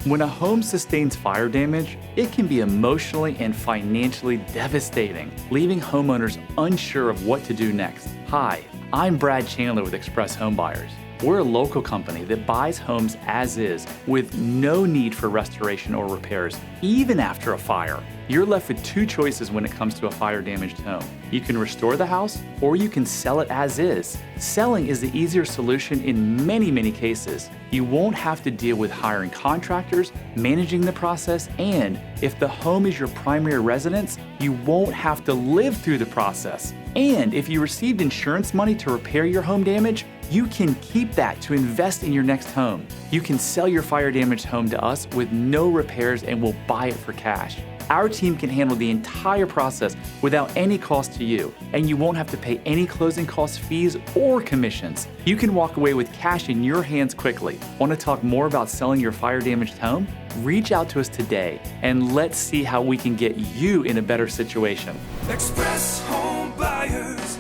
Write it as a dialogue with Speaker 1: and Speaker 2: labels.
Speaker 1: When a home sustains fire damage, it can be emotionally and financially devastating, leaving homeowners unsure of what to do next. Hi, I'm Brad Chandler with Express Home Buyers. We're a local company that buys homes as is with no need for restoration or repairs, even after a fire. You're left with two choices when it comes to a fire-damaged home. You can restore the house or you can sell it as is. Selling is the easier solution in many cases. You won't have to deal with hiring contractors, managing the process, and if the home is your primary residence, you won't have to live through the process. And if you received insurance money to repair your home damage, you can keep that to invest in your next home. You can sell your fire-damaged home to us with no repairs and we'll buy it for cash. Our team can handle the entire process without any cost to you, and you won't have to pay any closing cost fees or commissions. You can walk away with cash in your hands quickly. Want to talk more about selling your fire-damaged home? Reach out to us today, and let's see how we can get you in a better situation.
Speaker 2: Express Home Buyers.